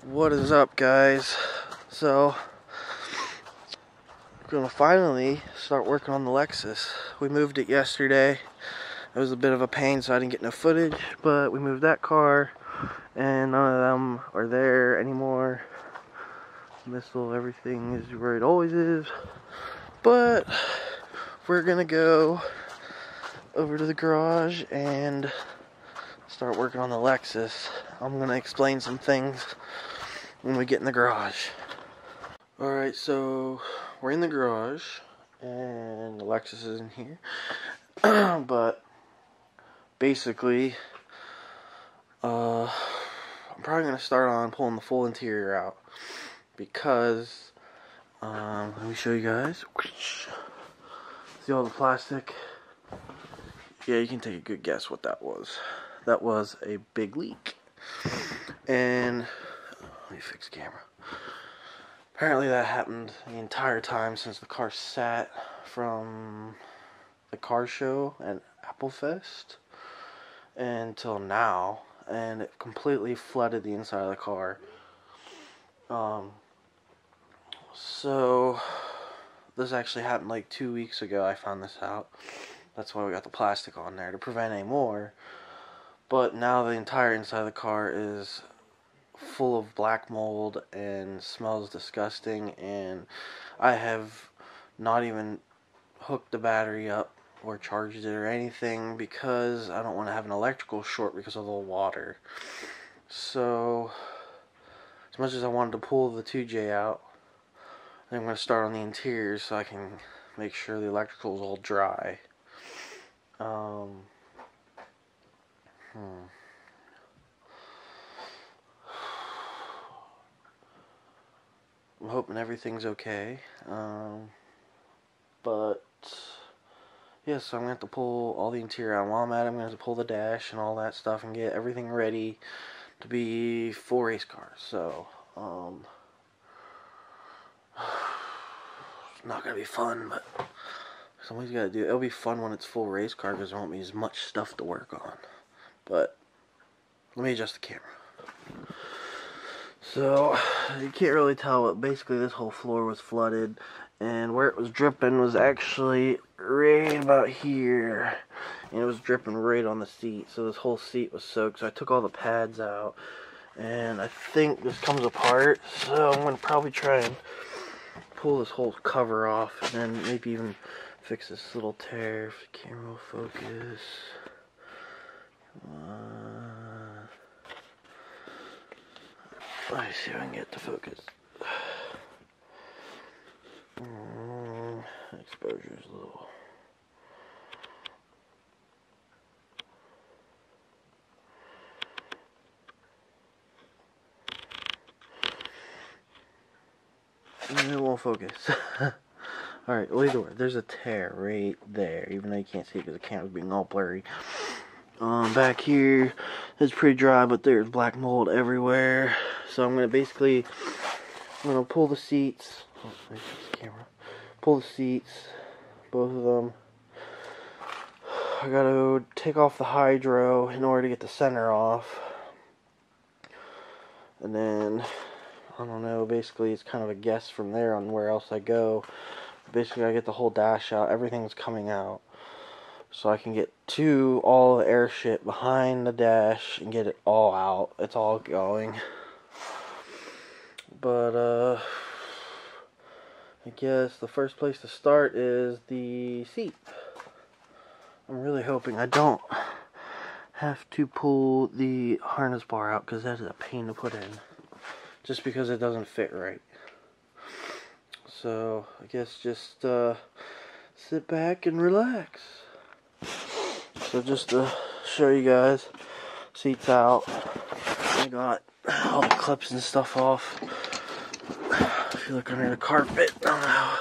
What is up, guys? So, we're gonna finally start working on the Lexus. We moved it yesterday. It was a bit of a pain, so I didn't get no footage, but we moved that car, and none of them are there anymore. Missile, everything is where it always is. But we're gonna go over to the garage and start working on the Lexus. I'm gonna explain some things when we get in the garage. Alright, so we're in the garage and the Lexus is in here. But basically, I'm probably gonna start on pulling the full interior out because let me show you guys. See all the plastic? Yeah, you can take a good guess what that was. That was a big leak. And let me fix the camera. Apparently that happened the entire time since the car sat from the car show at Applefest until now, and it completely flooded the inside of the car. So this actually happened like 2 weeks ago. I found this out. That's why we got the plastic on there, to prevent any more. But now the entire inside of the car is full of black mold and smells disgusting, and I have not even hooked the battery up or charged it or anything because I don't want to have an electrical short because of the water. So as much as I wanted to pull the 2J out, I'm going to start on the interior so I can make sure the electrical is all dry. I'm hoping everything's okay. But yeah, so I'm going to have to pull all the interior out. While I'm at it, I'm going to have to pull the dash and all that stuff and get everything ready to be full race car. So, it's not going to be fun, but somebody's got to do it. It'll be fun when it's full race car because there won't be as much stuff to work on. But let me adjust the camera. So, you can't really tell, but basically this whole floor was flooded, and where it was dripping was actually right about here, and it was dripping right on the seat, so this whole seat was soaked. So I took all the pads out, and I think this comes apart, so I'm going to probably try and pull this whole cover off, and then maybe even fix this little tear if the camera will focus. Come on. Let me see if I can get to focus. Exposure's a little. It won't focus. Alright, well, either way, there's a tear right there, even though you can't see it because the camera's being all blurry. Back here, it's pretty dry, but there's black mold everywhere. So I'm going to pull the seats. Oh, there's the camera. Pull the seats, both of them. I got to take off the hydro in order to get the center off. And then, I don't know, basically it's kind of a guess from there on where else I go. Basically I get the whole dash out, everything's coming out. So I can get to all the air shit behind the dash and get it all out. It's all going. But, I guess the first place to start is the seat. I'm really hoping I don't have to pull the harness bar out because that is a pain to put in. Just because it doesn't fit right. So, I guess just sit back and relax. So just to show you guys, seats out. I got all the clips and stuff off. If you look under the carpet, I don't know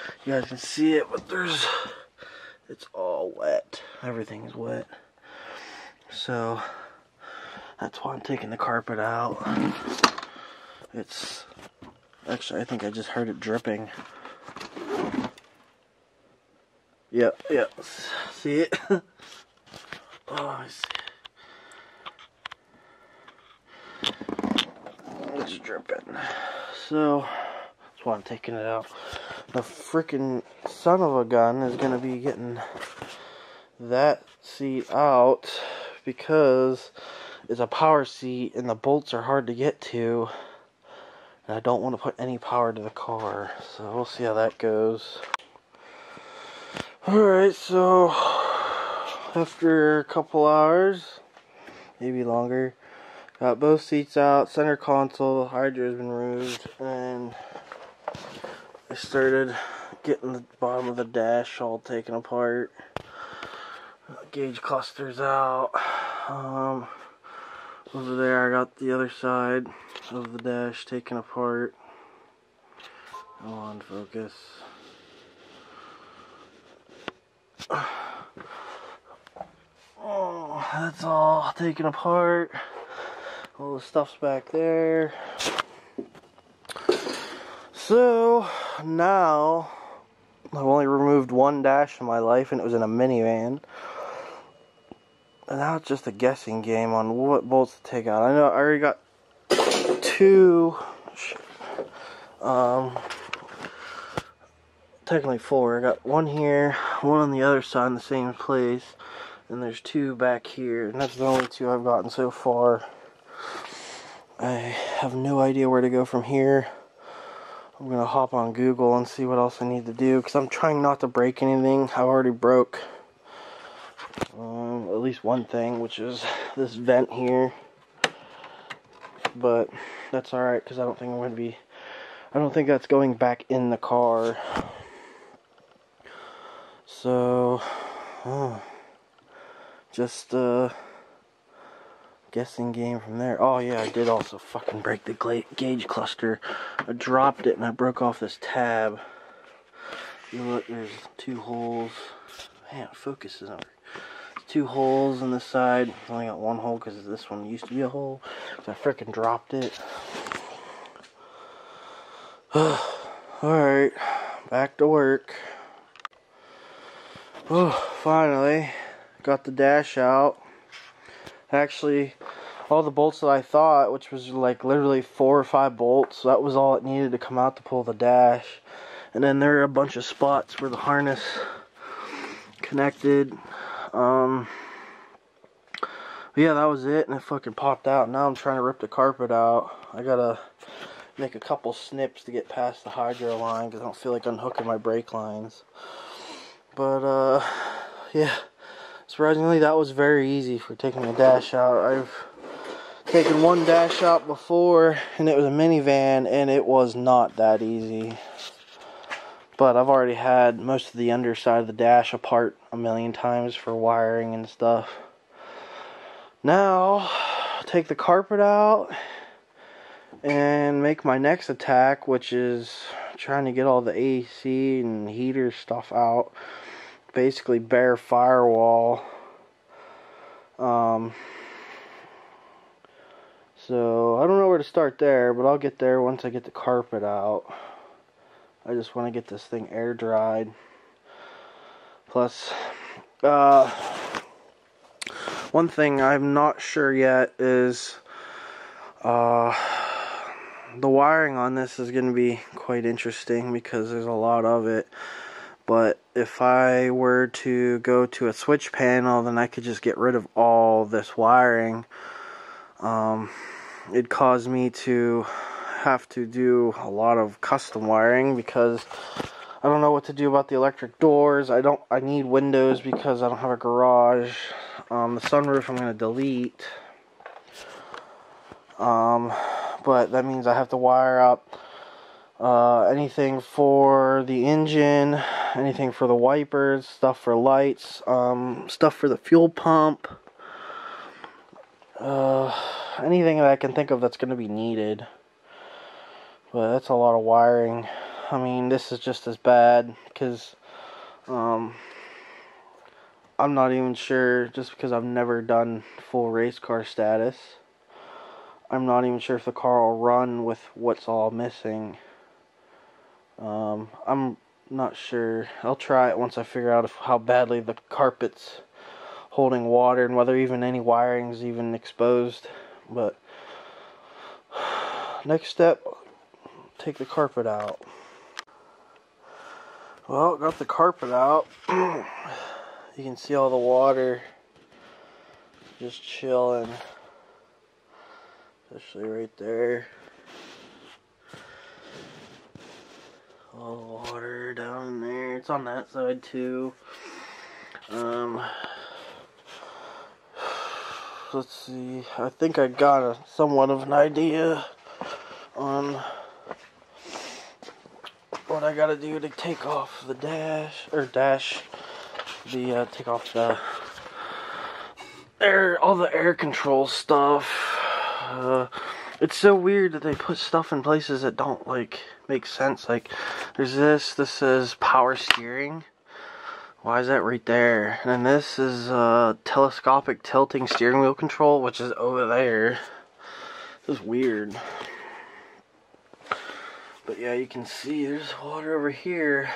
if you guys can see it, but it's all wet. Everything's wet. So that's why I'm taking the carpet out. It's actually, I think I just heard it dripping. Yep. See it? Oh, I see. it's dripping. So that's why I'm taking it out. The freaking son of a gun is gonna be getting that seat out because it's a power seat and the bolts are hard to get to, and I don't want to put any power to the car, so we'll see how that goes. Alright, so after a couple hours, maybe longer, got both seats out, center console, the hydro has been removed, and I started getting the bottom of the dash all taken apart. Gauge clusters out. Over there I got the other side of the dash taken apart. Come on, focus. Oh, that's all taken apart. All the stuff's back there. So now I've only removed one dash in my life, and it was in a minivan. And now it's just a guessing game on what bolts to take out. I know I already got two, technically four. I got one here, one on the other side in the same place, and there's two back here, and that's the only two I've gotten so far. I have no idea where to go from here. I'm gonna hop on Google and see what else I need to do, because I'm trying not to break anything. I've already broke at least one thing, which is this vent here, but that's alright, because I don't think that's going back in the car. So just guessing game from there. Oh yeah, I did also fucking break the gauge cluster. I dropped it and I broke off this tab. You look, there's two holes. Man, focus is over. Two holes on this side. I only got one hole because this one used to be a hole, so I freaking dropped it. Alright, back to work. Oh, finally got the dash out. Actually, all the bolts that I thought, which was like literally 4 or 5 bolts, so that was all it needed to come out to pull the dash. And then there are a bunch of spots where the harness connected. Yeah, that was it, and it fucking popped out. Now I'm trying to rip the carpet out. I gotta make a couple snips to get past the hydro line because I don't feel like unhooking my brake lines. But yeah, surprisingly that was very easy for taking the dash out. I've taken one dash out before, and it was a minivan, and it was not that easy. But I've already had most of the underside of the dash apart a million times for wiring and stuff. Now, take the carpet out and make my next attack, which is trying to get all the AC and heater stuff out. Basically bare firewall. So I don't know where to start there, but I'll get there once I get the carpet out. I just want to get this thing air dried. Plus, one thing I'm not sure yet is the wiring on this is going to be quite interesting because there's a lot of it. But if I were to go to a switch panel, then I could just get rid of all this wiring. It'd cause me to have to do a lot of custom wiring because I don't know what to do about the electric doors. I need windows because I don't have a garage. The sunroof I'm going to delete. But that means I have to wire up anything for the engine, anything for the wipers, stuff for lights, stuff for the fuel pump, anything that I can think of that's going to be needed. But that's a lot of wiring. I mean, this is just as bad because I'm not even sure, just because I've never done full race car status, I'm not even sure if the car will run with what's all missing. I'm not sure. I'll try it once I figure out how badly the carpet's holding water and whether even any wiring is even exposed. But next step, take the carpet out. Well, got the carpet out. You can see all the water just chilling, especially right there. All the water down in there. It's on that side too. Let's see. I think I got somewhat of an idea on what I gotta do to take off the take off the air, all the air control stuff. It's so weird that they put stuff in places that don't like make sense. Like there's this says power steering. Why is that right there? And then this is telescopic tilting steering wheel control, which is over there. This is weird. But yeah, you can see there's water over here.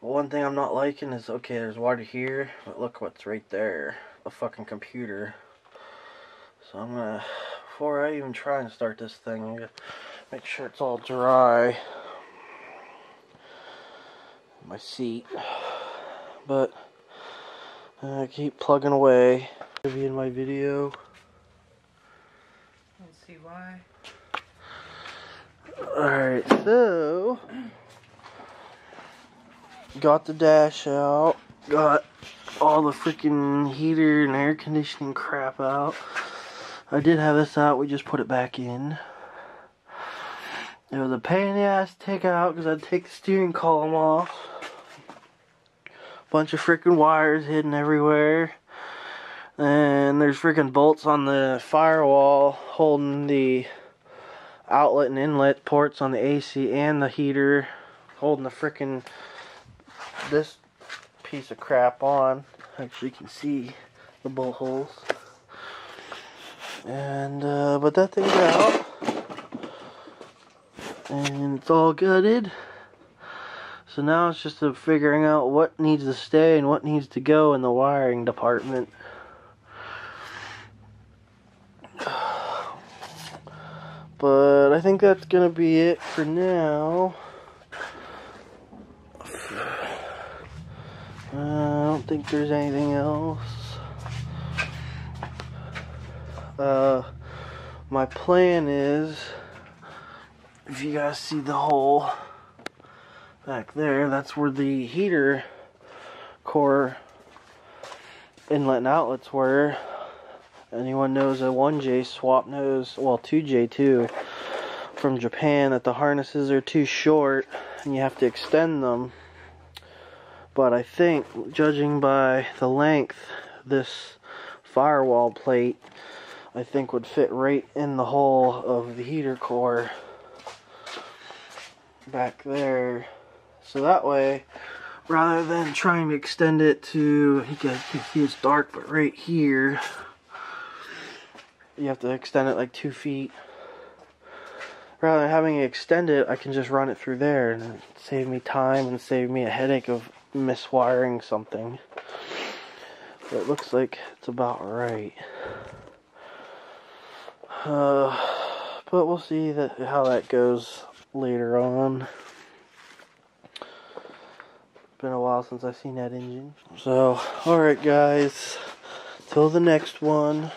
But one thing I'm not liking is, okay, there's water here, but look what's right there. A fucking computer. So I'm gonna, before I even try and start this thing, I'm gonna make sure it's all dry. My seat. But I keep plugging away. It'll be in my video. Let's see why. Alright, so got the dash out, got all the freaking heater and air conditioning crap out. I did have this out, we just put it back in. It was a pain in the ass to take out because I'd take the steering column off. Bunch of freaking wires hidden everywhere. And there's freaking bolts on the firewall holding the outlet and inlet ports on the AC and the heater, holding the freaking this piece of crap on. Actually, you can see the bolt holes. And but that thing's out, and it's all gutted. So now it's just figuring out what needs to stay and what needs to go in the wiring department. But I think that's gonna be it for now. I don't think there's anything else. My plan is, if you guys see the hole back there, that's where the heater core inlet and outlets were. Anyone knows a 1J swap knows, well 2J too, from Japan, that the harnesses are too short and you have to extend them. But I think, judging by the length, this firewall plate, I think would fit right in the hole of the heater core back there. So that way, rather than trying to extend it to, you guys can see it's dark, but right here, you have to extend it like 2 feet. Rather than having it extended, I can just run it through there and save me time and save me a headache of miswiring something. But it looks like it's about right. But we'll see how that goes later on. Been a while since I've seen that engine. So, alright guys, till the next one.